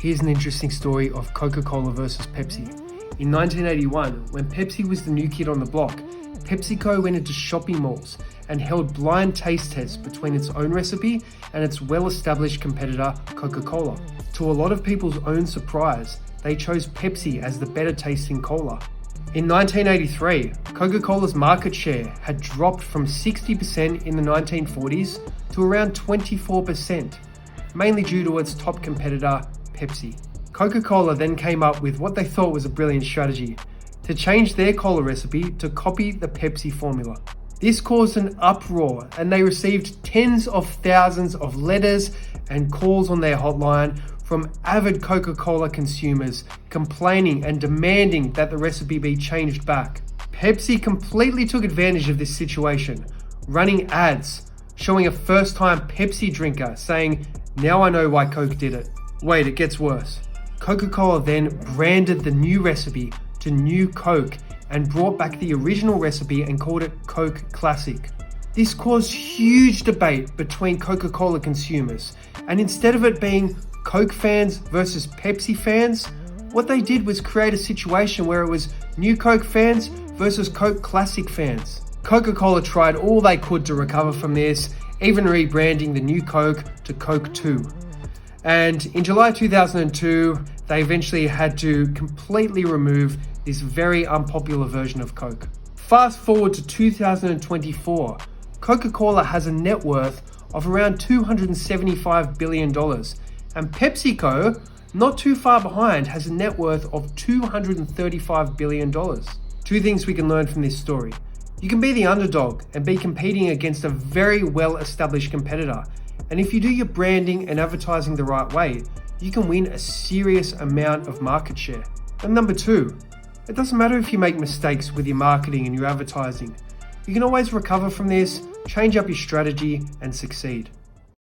Here's an interesting story of Coca Cola versus Pepsi. In 1981, when Pepsi was the new kid on the block, PepsiCo went into shopping malls and held blind taste tests between its own recipe and its well-established competitor Coca Cola. To a lot of people's own surprise, they chose Pepsi as the better tasting cola. In 1983, Coca-Cola's market share had dropped from 60% in the 1940s to around 24%, mainly due to its top competitor, Pepsi. Coca-Cola then came up with what they thought was a brilliant strategy, to change their cola recipe to copy the Pepsi formula. This caused an uproar and they received tens of thousands of letters and calls on their hotline from avid Coca-Cola consumers complaining and demanding that the recipe be changed back. Pepsi completely took advantage of this situation, running ads showing a first-time Pepsi drinker saying, "Now I know why Coke did it." Wait, it gets worse. Coca-Cola then branded the new recipe to New Coke and brought back the original recipe and called it Coke Classic. This caused huge debate between Coca-Cola consumers, and instead of it being Coke fans versus Pepsi fans, what they did was create a situation where it was New Coke fans versus Coke Classic fans. Coca-Cola tried all they could to recover from this, even rebranding the New Coke to Coke 2. And in July 2002, they eventually had to completely remove this very unpopular version of Coke. Fast forward to 2024, Coca-Cola has a net worth of around $275 billion, and PepsiCo, not too far behind, has a net worth of $235 billion. Two things we can learn from this story. You can be the underdog and be competing against a very well-established competitor, and if you do your branding and advertising the right way, you can win a serious amount of market share. And number two, it doesn't matter if you make mistakes with your marketing and your advertising. You can always recover from this, change up your strategy, and succeed.